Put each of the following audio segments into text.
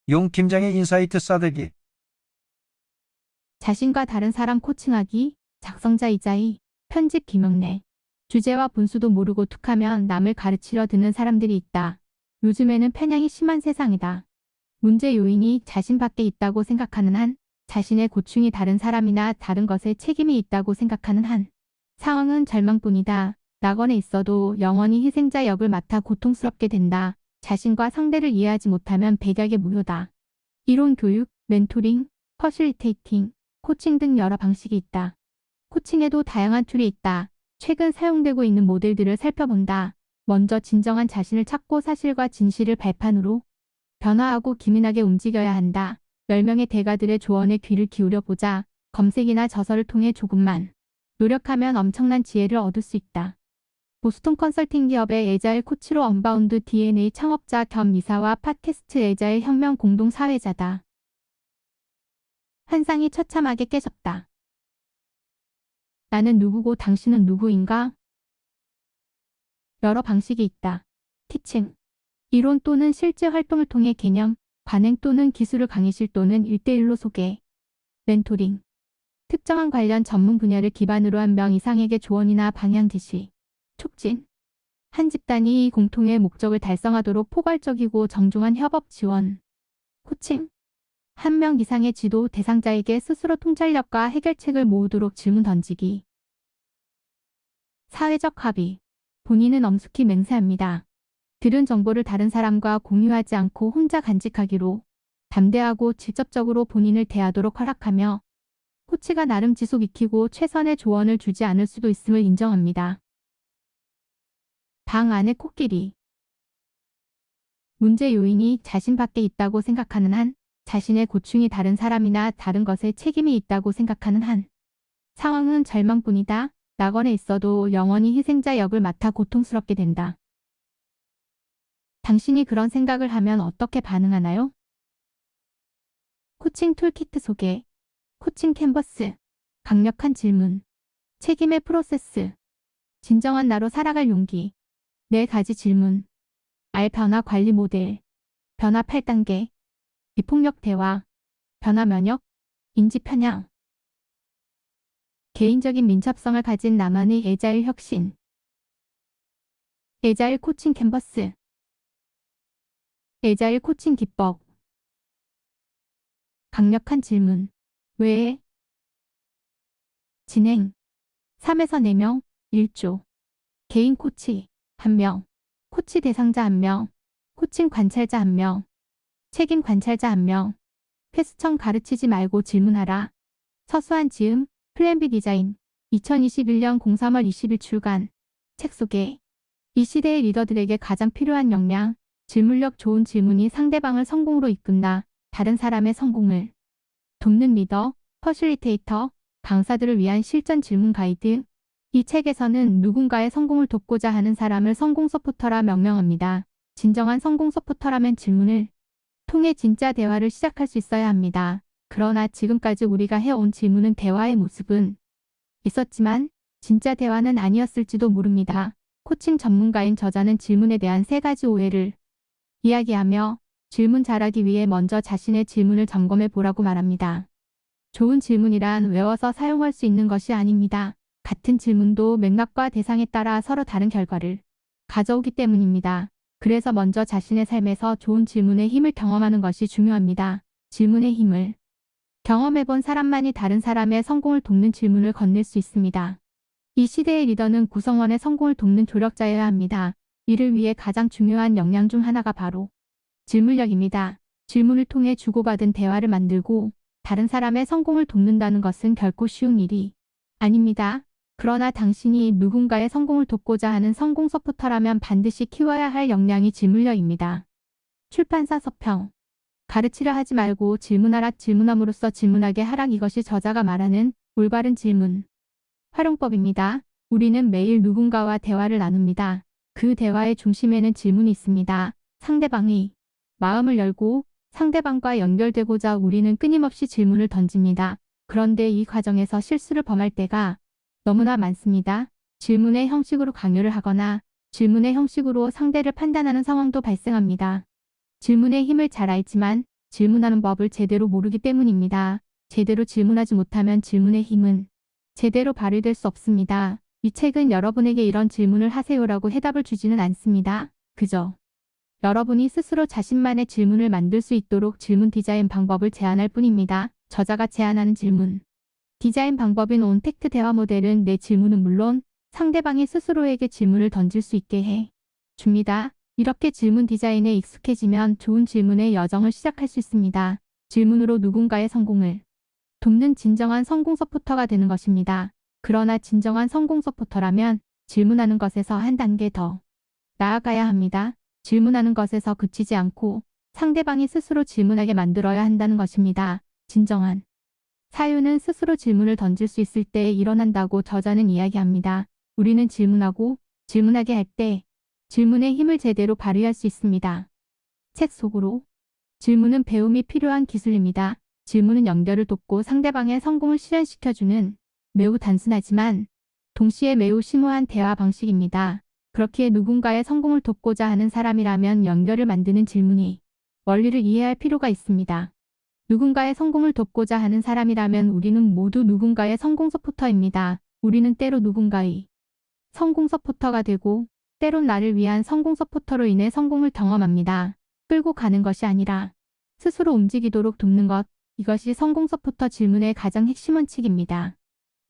용팀장의 인사이트 싸대기. 자신과 다른 사람 코칭하기, 작성자이자이, 편집 김영래. 주제와 분수도 모르고 툭하면 남을 가르치려 드는 사람들이 있다. 요즘에는 편향이 심한 세상이다. 문제 요인이 자신 밖에 있다고 생각하는 한, 자신의 고충이 다른 사람이나 다른 것에 책임이 있다고 생각하는 한, 상황은 절망뿐이다. 낙원에 있어도 영원히 희생자 역을 맡아 고통스럽게 된다. 자신과 상대를 이해하지 못하면 백약의 무효다. 이론 교육, 멘토링, 퍼실리테이팅, 코칭 등 여러 방식이 있다. 코칭에도 다양한 툴이 있다. 최근 사용되고 있는 모델들을 살펴본다. 먼저 진정한 자신을 찾고 사실과 진실을 발판으로 변화하고 기민하게 움직여야 한다. 10명의 대가들의 조언에 귀를 기울여 보자. 검색이나 저서를 통해 조금만 노력하면 엄청난 지혜를 얻을 수 있다. 보스턴 컨설팅 기업의 에자일 코치로 언바운드 DNA 창업자 겸 이사와 팟캐스트 에자일 혁명 공동 사회자다. 환상이 처참하게 깨졌다. 나는 누구고 당신은 누구인가? 여러 방식이 있다. 티칭, 이론 또는 실제 활동을 통해 개념, 관행 또는 기술을 강의실 또는 1대1로 소개. 멘토링, 특정한 관련 전문 분야를 기반으로 한 명 이상에게 조언이나 방향 지시. 촉진, 한 집단이 공통의 목적을 달성하도록 포괄적이고 정중한 협업 지원. 코칭, 한 명 이상의 지도 대상자에게 스스로 통찰력과 해결책을 모으도록 질문 던지기. 사회적 합의, 본인은 엄숙히 맹세합니다. 들은 정보를 다른 사람과 공유하지 않고 혼자 간직하기로 담대하고 직접적으로 본인을 대하도록 허락하며 코치가 나름 지속 익히고 최선의 조언을 주지 않을 수도 있음을 인정합니다. 방 안의 코끼리. 문제 요인이 자신 밖에 있다고 생각하는 한, 자신의 고충이 다른 사람이나 다른 것에 책임이 있다고 생각하는 한, 상황은 절망뿐이다. 낙원에 있어도 영원히 희생자 역을 맡아 고통스럽게 된다. 당신이 그런 생각을 하면 어떻게 반응하나요? 코칭 툴키트 소개. 코칭 캔버스. 강력한 질문. 책임의 프로세스. 진정한 나로 살아갈 용기. 4가지 질문. 알 변화 관리 모델. 변화 8단계. 비폭력 대화. 변화 면역. 인지 편향. 개인적인 민첩성을 가진 나만의 에자일 혁신. 에자일 코칭 캔버스. 에자일 코칭 기법. 강력한 질문. 왜? 진행. 3에서 4명, 1조. 개인 코치 1명. 코치 대상자 1명. 코칭 관찰자 1명. 책임 관찰자 1명. 퀘스천 가르치지 말고 질문하라. 서수한 지음, 플랜 B 디자인. 2021년 03월 20일 출간. 책 소개. 이 시대의 리더들에게 가장 필요한 역량. 질문력 좋은 질문이 상대방을 성공으로 이끈다. 다른 사람의 성공을 돕는 리더, 퍼실리테이터, 강사들을 위한 실전 질문 가이드. 이 책에서는 누군가의 성공을 돕고자 하는 사람을 성공 서포터라 명명합니다. 진정한 성공 서포터라면 질문을 통해 진짜 대화를 시작할 수 있어야 합니다. 그러나 지금까지 우리가 해온 질문은 대화의 모습은 있었지만 진짜 대화는 아니었을지도 모릅니다. 코칭 전문가인 저자는 질문에 대한 3가지 오해를 이야기하며 질문 잘하기 위해 먼저 자신의 질문을 점검해 보라고 말합니다. 좋은 질문이란 외워서 사용할 수 있는 것이 아닙니다. 같은 질문도 맥락과 대상에 따라 서로 다른 결과를 가져오기 때문입니다. 그래서 먼저 자신의 삶에서 좋은 질문의 힘을 경험하는 것이 중요합니다. 질문의 힘을 경험해본 사람만이 다른 사람의 성공을 돕는 질문을 건넬 수 있습니다. 이 시대의 리더는 구성원의 성공을 돕는 조력자여야 합니다. 이를 위해 가장 중요한 역량 중 하나가 바로 질문력입니다. 질문을 통해 주고받은 대화를 만들고 다른 사람의 성공을 돕는다는 것은 결코 쉬운 일이 아닙니다. 그러나 당신이 누군가의 성공을 돕고자 하는 성공 서포터라면 반드시 키워야 할 역량이 질문력입니다. 출판사 서평. 가르치려 하지 말고 질문하라. 질문함으로써 질문하게 하라. 이것이 저자가 말하는 올바른 질문 활용법입니다. 우리는 매일 누군가와 대화를 나눕니다. 그 대화의 중심에는 질문이 있습니다. 상대방의 마음을 열고 상대방과 연결되고자 우리는 끊임없이 질문을 던집니다. 그런데 이 과정에서 실수를 범할 때가 너무나 많습니다. 질문의 형식으로 강요를 하거나 질문의 형식으로 상대를 판단하는 상황도 발생합니다. 질문의 힘을 잘 알지만 질문하는 법을 제대로 모르기 때문입니다. 제대로 질문하지 못하면 질문의 힘은 제대로 발휘될 수 없습니다. 이 책은 여러분에게 이런 질문을 하세요라고 해답을 주지는 않습니다. 그저 여러분이 스스로 자신만의 질문을 만들 수 있도록 질문 디자인 방법을 제안할 뿐입니다. 저자가 제안하는 질문 디자인 방법인 온택트 대화 모델은 내 질문은 물론 상대방이 스스로에게 질문을 던질 수 있게 해 줍니다. 이렇게 질문 디자인에 익숙해지면 좋은 질문의 여정을 시작할 수 있습니다. 질문으로 누군가의 성공을 돕는 진정한 성공 서포터가 되는 것입니다. 그러나 진정한 성공 서포터라면 질문하는 것에서 한 단계 더 나아가야 합니다. 질문하는 것에서 그치지 않고 상대방이 스스로 질문하게 만들어야 한다는 것입니다. 진정한 사유는 스스로 질문을 던질 수 있을 때 일어난다고 저자는 이야기합니다. 우리는 질문하고 질문하게 할 때 질문의 힘을 제대로 발휘할 수 있습니다. 책 속으로 질문은 배움이 필요한 기술입니다. 질문은 연결을 돕고 상대방의 성공을 실현시켜주는 매우 단순하지만 동시에 매우 심오한 대화 방식입니다. 그렇기에 누군가의 성공을 돕고자 하는 사람이라면 연결을 만드는 질문이 원리를 이해할 필요가 있습니다. 누군가의 성공을 돕고자 하는 사람이라면 우리는 모두 누군가의 성공 서포터입니다. 우리는 때로 누군가의 성공 서포터가 되고 때론 나를 위한 성공 서포터로 인해 성공을 경험합니다. 끌고 가는 것이 아니라 스스로 움직이도록 돕는 것, 이것이 성공 서포터 질문의 가장 핵심 원칙입니다.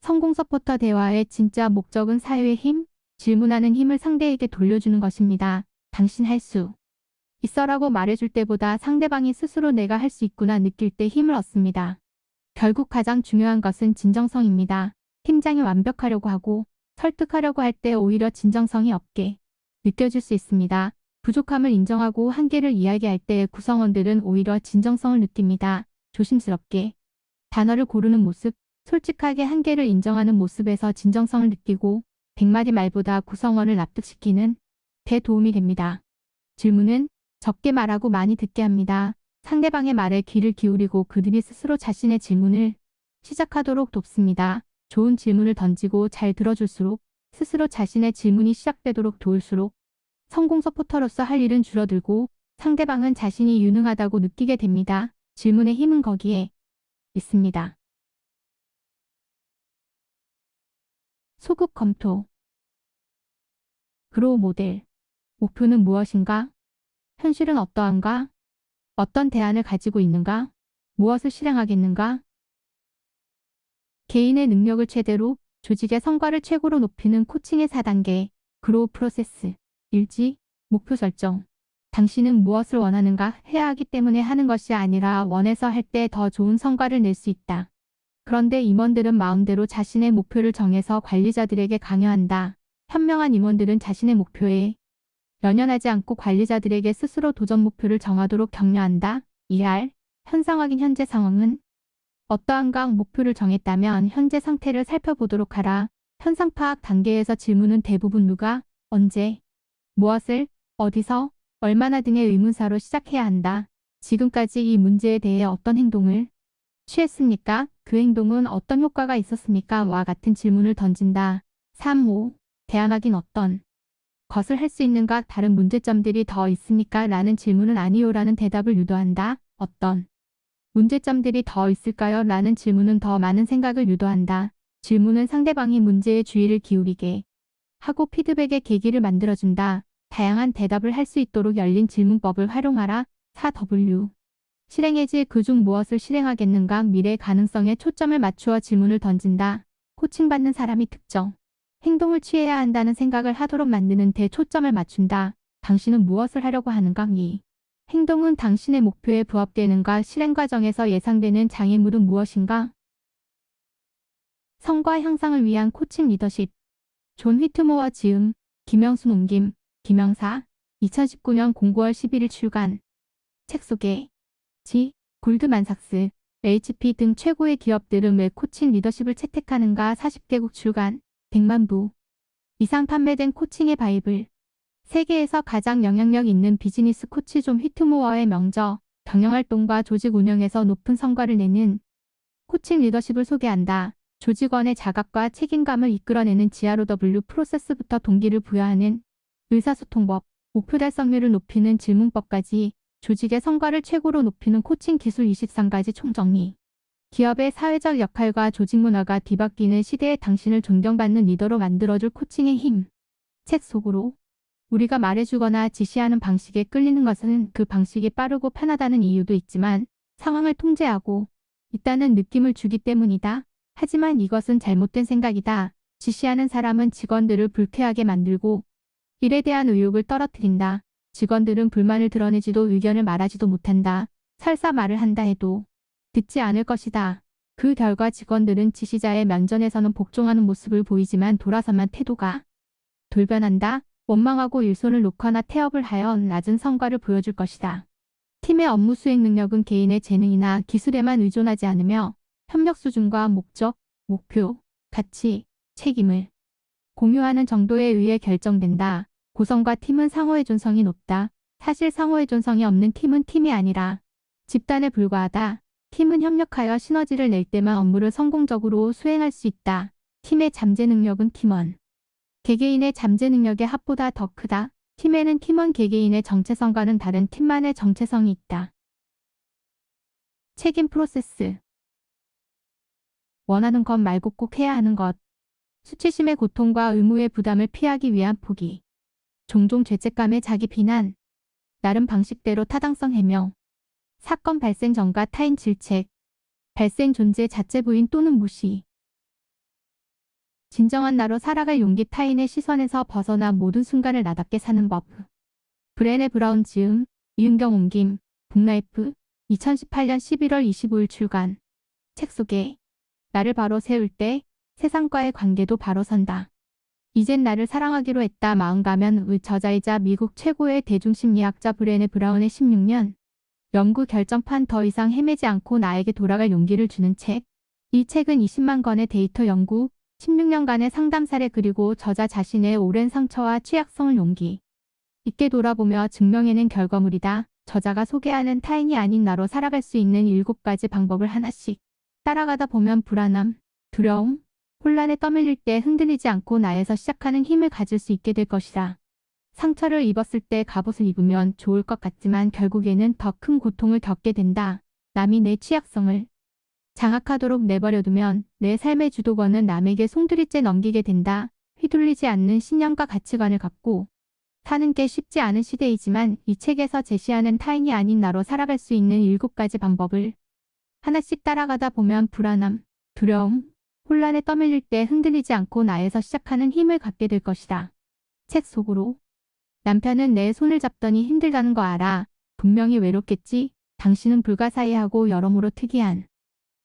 성공 서포터 대화의 진짜 목적은 사유의 힘, 질문하는 힘을 상대에게 돌려주는 것입니다. 당신 할 수 있어라고 말해줄 때보다 상대방이 스스로 내가 할 수 있구나 느낄 때 힘을 얻습니다. 결국 가장 중요한 것은 진정성입니다. 팀장이 완벽하려고 하고 설득하려고 할 때 오히려 진정성이 없게 느껴질 수 있습니다. 부족함을 인정하고 한계를 이야기할 때 구성원들은 오히려 진정성을 느낍니다. 조심스럽게 단어를 고르는 모습, 솔직하게 한계를 인정하는 모습에서 진정성을 느끼고 100마디 말보다 구성원을 납득시키는 데 도움이 됩니다. 질문은 적게 말하고 많이 듣게 합니다. 상대방의 말에 귀를 기울이고 그들이 스스로 자신의 질문을 시작하도록 돕습니다. 좋은 질문을 던지고 잘 들어줄수록 스스로 자신의 질문이 시작되도록 도울수록 성공 서포터로서 할 일은 줄어들고 상대방은 자신이 유능하다고 느끼게 됩니다. 질문의 힘은 거기에 있습니다. 소극 검토 그로우 모델 목표는 무엇인가? 현실은 어떠한가? 어떤 대안을 가지고 있는가? 무엇을 실행하겠는가? 개인의 능력을 최대로, 조직의 성과를 최고로 높이는 코칭의 4단계, 그로우 프로세스. 일지, 목표 설정. 당신은 무엇을 원하는가 해야 하기 때문에 하는 것이 아니라 원해서 할 때 더 좋은 성과를 낼 수 있다. 그런데 임원들은 마음대로 자신의 목표를 정해서 관리자들에게 강요한다. 현명한 임원들은 자신의 목표에 연연하지 않고 관리자들에게 스스로 도전 목표를 정하도록 격려한다. 2R. 현상 확인 현재 상황은 어떠한가 목표를 정했다면 현재 상태를 살펴보도록 하라. 현상 파악 단계에서 질문은 대부분 누가, 언제, 무엇을, 어디서, 얼마나 등의 의문사로 시작해야 한다. 지금까지 이 문제에 대해 어떤 행동을 취했습니까? 그 행동은 어떤 효과가 있었습니까? 와 같은 질문을 던진다. 3호. 대안하긴 어떤 것을 할 수 있는가? 다른 문제점들이 더 있습니까? 라는 질문은 아니요 라는 대답을 유도한다. 어떤 문제점들이 더 있을까요? 라는 질문은 더 많은 생각을 유도한다. 질문은 상대방이 문제에 주의를 기울이게 하고 피드백의 계기를 만들어준다. 다양한 대답을 할 수 있도록 열린 질문법을 활용하라. 4W. 실행해질 그중 무엇을 실행하겠는가? 미래 가능성에 초점을 맞추어 질문을 던진다. 코칭받는 사람이 특정 행동을 취해야 한다는 생각을 하도록 만드는 데 초점을 맞춘다. 당신은 무엇을 하려고 하는가? 이 행동은 당신의 목표에 부합되는가? 실행 과정에서 예상되는 장애물은 무엇인가? 성과 향상을 위한 코칭 리더십. 존 휘트모어 지음, 김영순 옮김, 김영사, 2019년 09월 11일 출간. 책 소개. 골드만삭스, HP 등 최고의 기업들은 왜 코칭 리더십을 채택하는가? 40개국 출간, 100만 부 이상 판매된 코칭의 바이블. 세계에서 가장 영향력 있는 비즈니스 코치 존 휘트모어의 명저, 경영활동과 조직 운영에서 높은 성과를 내는 코칭 리더십을 소개한다. 조직원의 자각과 책임감을 이끌어내는 GROW 프로세스부터 동기를 부여하는 의사소통법, 목표 달성률을 높이는 질문법까지 조직의 성과를 최고로 높이는 코칭 기술 23가지 총정리. 기업의 사회적 역할과 조직 문화가 뒤바뀌는 시대에 당신을 존경받는 리더로 만들어줄 코칭의 힘. 책 속으로. 우리가 말해주거나 지시하는 방식에 끌리는 것은 그 방식이 빠르고 편하다는 이유도 있지만 상황을 통제하고 있다는 느낌을 주기 때문이다. 하지만 이것은 잘못된 생각이다. 지시하는 사람은 직원들을 불쾌하게 만들고 일에 대한 의욕을 떨어뜨린다. 직원들은 불만을 드러내지도 의견을 말하지도 못한다. 설사 말을 한다 해도 듣지 않을 것이다. 그 결과 직원들은 지시자의 면전에서는 복종하는 모습을 보이지만 돌아서만 태도가 돌변한다. 원망하고 일손을 놓거나 태업을 하여 낮은 성과를 보여줄 것이다. 팀의 업무 수행 능력은 개인의 재능이나 기술에만 의존하지 않으며 협력 수준과 목적, 목표, 가치, 책임을 공유하는 정도에 의해 결정된다. 고성과 팀은 상호의존성이 높다. 사실 상호의존성이 없는 팀은 팀이 아니라 집단에 불과하다. 팀은 협력하여 시너지를 낼 때만 업무를 성공적으로 수행할 수 있다. 팀의 잠재 능력은 팀원 개개인의 잠재 능력의 합보다 더 크다. 팀에는 팀원 개개인의 정체성과는 다른 팀만의 정체성이 있다. 책임 프로세스. 원하는 것 말고 꼭 해야 하는 것. 수치심의 고통과 의무의 부담을 피하기 위한 포기. 종종 죄책감에 자기 비난. 나름 방식대로 타당성 해명. 사건 발생 전과 타인 질책. 발생 존재 자체 부인 또는 무시. 진정한 나로 살아갈 용기. 타인의 시선에서 벗어나 모든 순간을 나답게 사는 법. 브레네 브라운 지음, 이은경 옮김, 북라이프, 2018년 11월 25일 출간. 책 소개. 나를 바로 세울 때 세상과의 관계도 바로 선다. 이젠 나를 사랑하기로 했다. 마음가면의 저자이자 미국 최고의 대중심리학자 브레네 브라운의 16년 연구 결정판. 더 이상 헤매지 않고 나에게 돌아갈 용기를 주는 책. 이 책은 20만 건의 데이터 연구, 16년간의 상담 사례 그리고 저자 자신의 오랜 상처와 취약성을 용기 있게 돌아보며 증명해낸 결과물이다. 저자가 소개하는 타인이 아닌 나로 살아갈 수 있는 7가지 방법을 하나씩 따라가다 보면 불안함, 두려움, 혼란에 떠밀릴 때 흔들리지 않고 나에서 시작하는 힘을 가질 수 있게 될 것이다. 상처를 입었을 때 갑옷을 입으면 좋을 것 같지만 결국에는 더 큰 고통을 겪게 된다. 남이 내 취약성을 장악하도록 내버려두면 내 삶의 주도권은 남에게 송두리째 넘기게 된다. 휘둘리지 않는 신념과 가치관을 갖고 사는 게 쉽지 않은 시대이지만 이 책에서 제시하는 타인이 아닌 나로 살아갈 수 있는 7가지 방법을 하나씩 따라가다 보면 불안함, 두려움, 혼란에 떠밀릴 때 흔들리지 않고 나에서 시작하는 힘을 갖게 될 것이다. 책 속으로. 남편은 내 손을 잡더니 힘들다는 거 알아. 분명히 외롭겠지. 당신은 불가사의하고 여러모로 특이한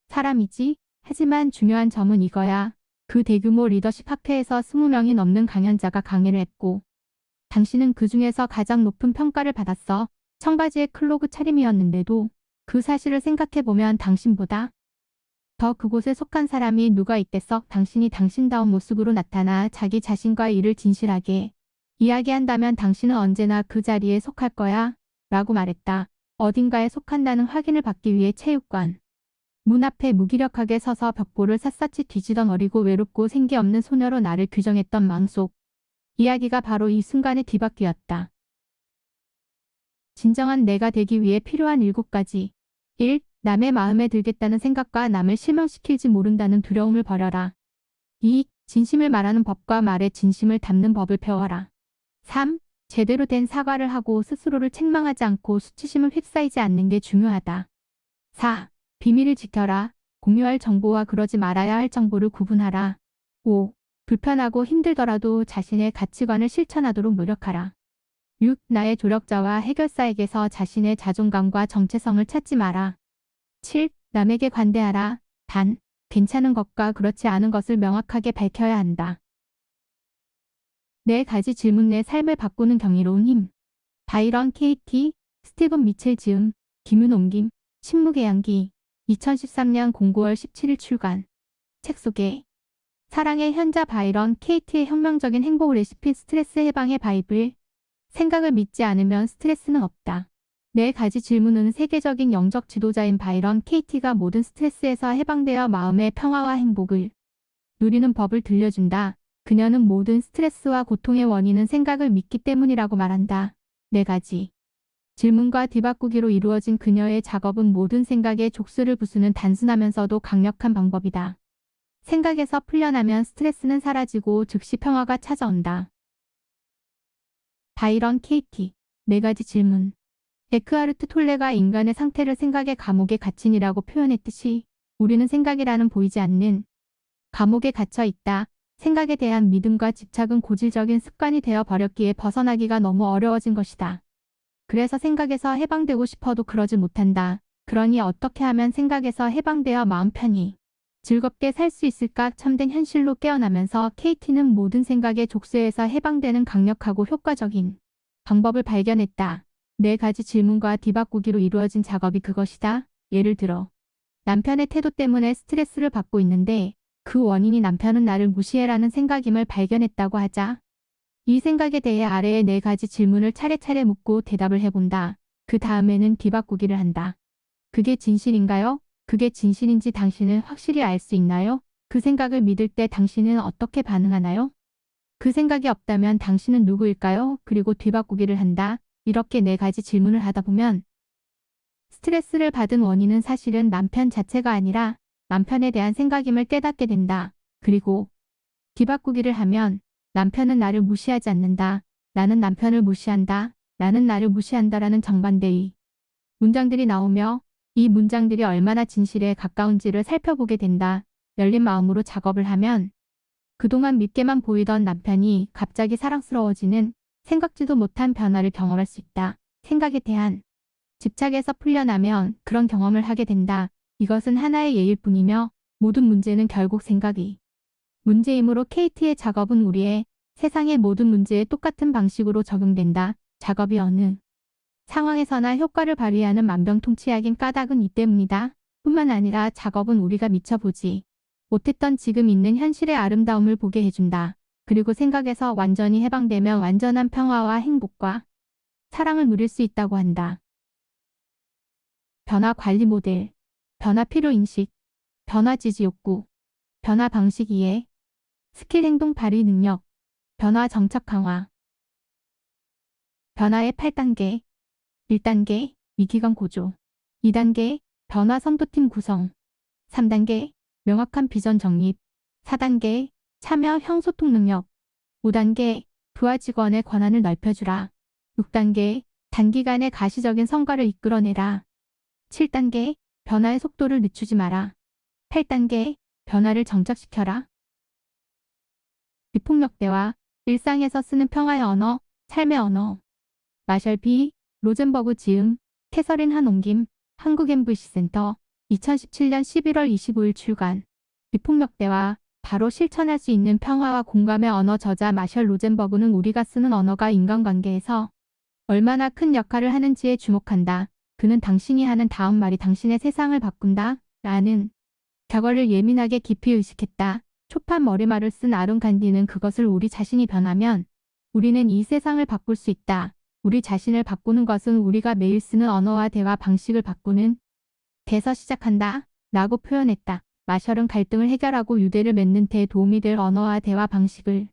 사람이지. 하지만 중요한 점은 이거야. 그 대규모 리더십 학회에서 20명이 넘는 강연자가 강의를 했고 당신은 그 중에서 가장 높은 평가를 받았어. 청바지에 클로그 차림이었는데도 그 사실을 생각해보면 당신보다 더 그곳에 속한 사람이 누가 있겠어. 당신이 당신다운 모습으로 나타나 자기 자신과 일을 진실하게 이야기한다면 당신은 언제나 그 자리에 속할 거야. 라고 말했다. 어딘가에 속한다는 확인을 받기 위해 체육관 문 앞에 무기력하게 서서 벽보를 샅샅이 뒤지던 어리고 외롭고 생기 없는 소녀로 나를 규정했던 마음속 이야기가 바로 이 순간의 뒤바뀌었다. 진정한 내가 되기 위해 필요한 7가지. 1. 남의 마음에 들겠다는 생각과 남을 실망시킬지 모른다는 두려움을 버려라. 2. 진심을 말하는 법과 말에 진심을 담는 법을 배워라. 3. 제대로 된 사과를 하고 스스로를 책망하지 않고 수치심을 휩싸이지 않는 게 중요하다. 4. 비밀을 지켜라. 공유할 정보와 그러지 말아야 할 정보를 구분하라. 5. 불편하고 힘들더라도 자신의 가치관을 실천하도록 노력하라. 6. 나의 조력자와 해결사에게서 자신의 자존감과 정체성을 찾지 마라. 7. 남에게 관대하라. 단, 괜찮은 것과 그렇지 않은 것을 명확하게 밝혀야 한다. 4가지 질문. 내 삶을 바꾸는 경이로운 힘. 바이런 KT, 스티븐 미첼 지음, 김윤 옮김, 식무계양기. 2013년 09월 17일 출간. 책 소개. 사랑의 현자 바이런 KT의 혁명적인 행복 레시피. 스트레스 해방의 바이블. 생각을 믿지 않으면 스트레스는 없다. 4가지 질문은 세계적인 영적 지도자인 바이런 KT가 모든 스트레스에서 해방되어 마음의 평화와 행복을 누리는 법을 들려준다. 그녀는 모든 스트레스와 고통의 원인은 생각을 믿기 때문이라고 말한다. 4가지 질문과 뒤바꾸기로 이루어진 그녀의 작업은 모든 생각의 족쇄를 부수는 단순하면서도 강력한 방법이다. 생각에서 풀려나면 스트레스는 사라지고 즉시 평화가 찾아온다. 바이런 케이티. 4가지 질문. 에크하르트 톨레가 인간의 상태를 생각의 감옥에 갇힌이라고 표현했듯이 우리는 생각이라는 보이지 않는 감옥에 갇혀 있다. 생각에 대한 믿음과 집착은 고질적인 습관이 되어 버렸기에 벗어나기가 너무 어려워진 것이다. 그래서 생각에서 해방되고 싶어도 그러지 못한다. 그러니 어떻게 하면 생각에서 해방되어 마음 편히 즐겁게 살 수 있을까? 참된 현실로 깨어나면서 KT는 모든 생각의 족쇄에서 해방되는 강력하고 효과적인 방법을 발견했다. 4가지 질문과 뒤바꾸기로 이루어진 작업이 그것이다. 예를 들어 남편의 태도 때문에 스트레스를 받고 있는데 그 원인이 남편은 나를 무시해라는 생각임을 발견했다고 하자. 이 생각에 대해 아래의 4가지 질문을 차례차례 묻고 대답을 해본다. 그 다음에는 뒤바꾸기를 한다. 그게 진실인가요? 그게 진실인지 당신은 확실히 알 수 있나요? 그 생각을 믿을 때 당신은 어떻게 반응하나요? 그 생각이 없다면 당신은 누구일까요? 그리고 뒤바꾸기를 한다. 이렇게 4가지 질문을 하다 보면 스트레스를 받은 원인은 사실은 남편 자체가 아니라 남편에 대한 생각임을 깨닫게 된다. 그리고 뒤바꾸기를 하면 남편은 나를 무시하지 않는다. 나는 남편을 무시한다. 나는 나를 무시한다라는 정반대의 문장들이 나오며 이 문장들이 얼마나 진실에 가까운지를 살펴보게 된다. 열린 마음으로 작업을 하면 그동안 믿게만 보이던 남편이 갑자기 사랑스러워지는 생각지도 못한 변화를 경험할 수 있다. 생각에 대한 집착에서 풀려나면 그런 경험을 하게 된다. 이것은 하나의 예일 뿐이며 모든 문제는 결국 생각이 문제이므로 KT의 작업은 우리의 세상의 모든 문제에 똑같은 방식으로 적용된다. 작업이 어느 상황에서나 효과를 발휘하는 만병통치약인 까닭은 이 때문이다. 뿐만 아니라 작업은 우리가 미처 보지 못했던 지금 있는 현실의 아름다움을 보게 해준다. 그리고 생각에서 완전히 해방되면 완전한 평화와 행복과 사랑을 누릴 수 있다고 한다. 변화 관리 모델, 변화 필요 인식, 변화 지지 욕구, 변화 방식 이해, 스킬 행동 발휘 능력, 변화 정착 강화. 변화의 8단계. 1단계, 위기감 고조. 2단계, 변화 선도팀 구성. 3단계, 명확한 비전 정립. 4단계, 참여형 소통 능력. 5단계, 부하 직원의 권한을 넓혀주라. 6단계, 단기간에 가시적인 성과를 이끌어내라. 7단계, 변화의 속도를 늦추지 마라. 8단계, 변화를 정착시켜라. 비폭력 대화, 일상에서 쓰는 평화의 언어, 삶의 언어. 마셜 B. 로젠버그 지음, 캐서린 한옮김, 한국 MVC 센터, 2017년 11월 25일 출간. 비폭력 대화, 바로 실천할 수 있는 평화와 공감의 언어. 저자 마셜 로젠버그는 우리가 쓰는 언어가 인간관계에서 얼마나 큰 역할을 하는지에 주목한다. 그는 당신이 하는 다음 말이 당신의 세상을 바꾼다. 라는 격언을 예민하게 깊이 의식했다. 초판 머리말을 쓴 아론 간디는 그것을 우리 자신이 변하면 우리는 이 세상을 바꿀 수 있다. 우리 자신을 바꾸는 것은 우리가 매일 쓰는 언어와 대화 방식을 바꾸는 데서 시작한다. 라고 표현했다. 마셜은 갈등을 해결하고 유대를 맺는 데 도움이 될 언어와 대화 방식을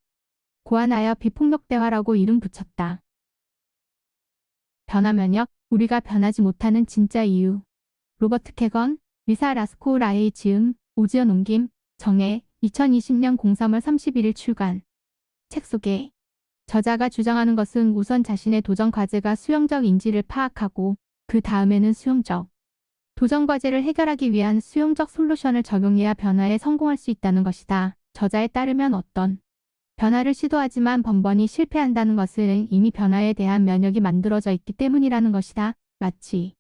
고안하여 비폭력 대화라고 이름 붙였다. 변화 면역, 우리가 변하지 못하는 진짜 이유. 로버트 캐건, 리사 라스코라의 지음, 오지연 옮김, 정해, 2020년 03월 31일 출간. 책 소개. 저자가 주장하는 것은 우선 자신의 도전 과제가 수용적 인지를 파악하고 그 다음에는 수용적 도전 과제를 해결하기 위한 수용적 솔루션을 적용해야 변화에 성공할 수 있다는 것이다. 저자에 따르면 어떤 변화를 시도하지만 번번이 실패한다는 것은 이미 변화에 대한 면역이 만들어져 있기 때문이라는 것이다. 마치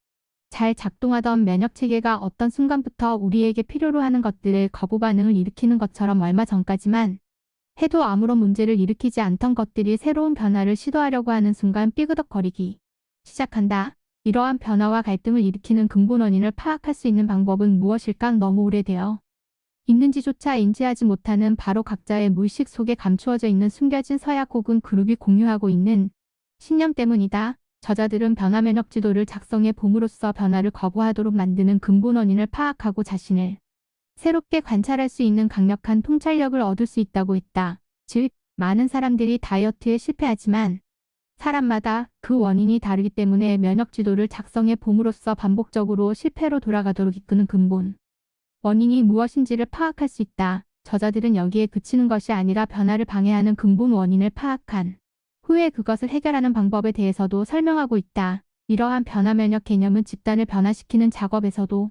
잘 작동하던 면역 체계가 어떤 순간부터 우리에게 필요로 하는 것들을 거부 반응을 일으키는 것처럼 얼마 전까지만 해도 아무런 문제를 일으키지 않던 것들이 새로운 변화를 시도하려고 하는 순간 삐그덕거리기 시작한다. 이러한 변화와 갈등을 일으키는 근본 원인을 파악할 수 있는 방법은 무엇일까? 너무 오래되어 있는지조차 인지하지 못하는 바로 각자의 무의식 속에 감추어져 있는 숨겨진 서약 혹은 그룹이 공유하고 있는 신념 때문이다. 저자들은 변화 면역 지도를 작성해 봄으로써 변화를 거부하도록 만드는 근본 원인을 파악하고 자신을 새롭게 관찰할 수 있는 강력한 통찰력을 얻을 수 있다고 했다. 즉, 많은 사람들이 다이어트에 실패하지만 사람마다 그 원인이 다르기 때문에 면역 지도를 작성해 봄으로써 반복적으로 실패로 돌아가도록 이끄는 근본. 원인이 무엇인지를 파악할 수 있다. 저자들은 여기에 그치는 것이 아니라 변화를 방해하는 근본 원인을 파악한 후에 그것을 해결하는 방법에 대해서도 설명하고 있다. 이러한 변화 면역 개념은 집단을 변화시키는 작업에서도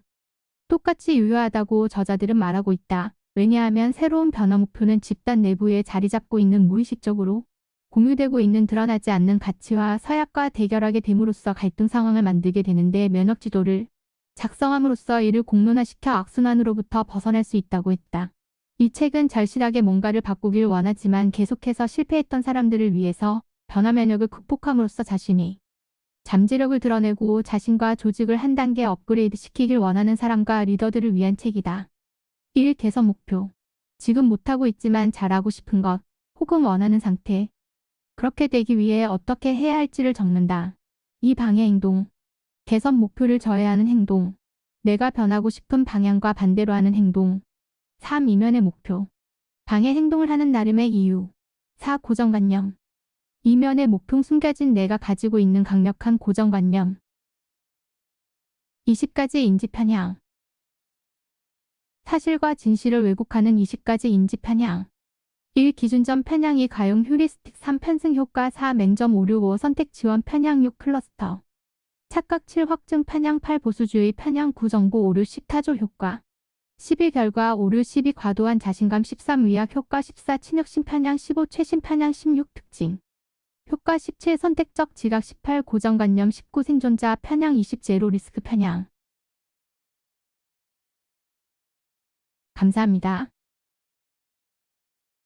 똑같이 유효하다고 저자들은 말하고 있다. 왜냐하면 새로운 변화 목표는 집단 내부에 자리 잡고 있는 무의식적으로 공유되고 있는 드러나지 않는 가치와 서약과 대결하게 됨으로써 갈등 상황을 만들게 되는데 면역 지도를 작성함으로써 이를 공론화시켜 악순환으로부터 벗어날 수 있다고 했다. 이 책은 절실하게 뭔가를 바꾸길 원하지만 계속해서 실패했던 사람들을 위해서 변화 면역을 극복함으로써 자신이 잠재력을 드러내고 자신과 조직을 한 단계 업그레이드 시키길 원하는 사람과 리더들을 위한 책이다. 1. 개선 목표. 지금 못하고 있지만 잘하고 싶은 것, 혹은 원하는 상태. 그렇게 되기 위해 어떻게 해야 할지를 적는다. 2. 방해 행동. 개선 목표를 저해하는 행동. 내가 변하고 싶은 방향과 반대로 하는 행동. 3. 이면의 목표. 방해 행동을 하는 나름의 이유. 4. 고정관념. 이면의 목표 숨겨진 내가 가지고 있는 강력한 고정관념. 20가지 인지 편향. 사실과 진실을 왜곡하는 20가지 인지 편향. 1. 기준점 편향. 2. 가용 휴리스틱. 3. 편승 효과. 4. 맹점 오류. 5. 선택 지원 편향. 6. 클러스터 착각. 7. 확증 편향. 8. 보수주의 편향. 9. 정보 오류. 10. 타조 효과. 11. 결과 오류. 12. 과도한 자신감. 13. 위약 효과. 14. 친혁신 편향. 15. 최신 편향. 16. 특징 효과. 17. 선택적 지각. 18. 고정관념. 19. 생존자 편향. 20. 제로 리스크 편향. 감사합니다.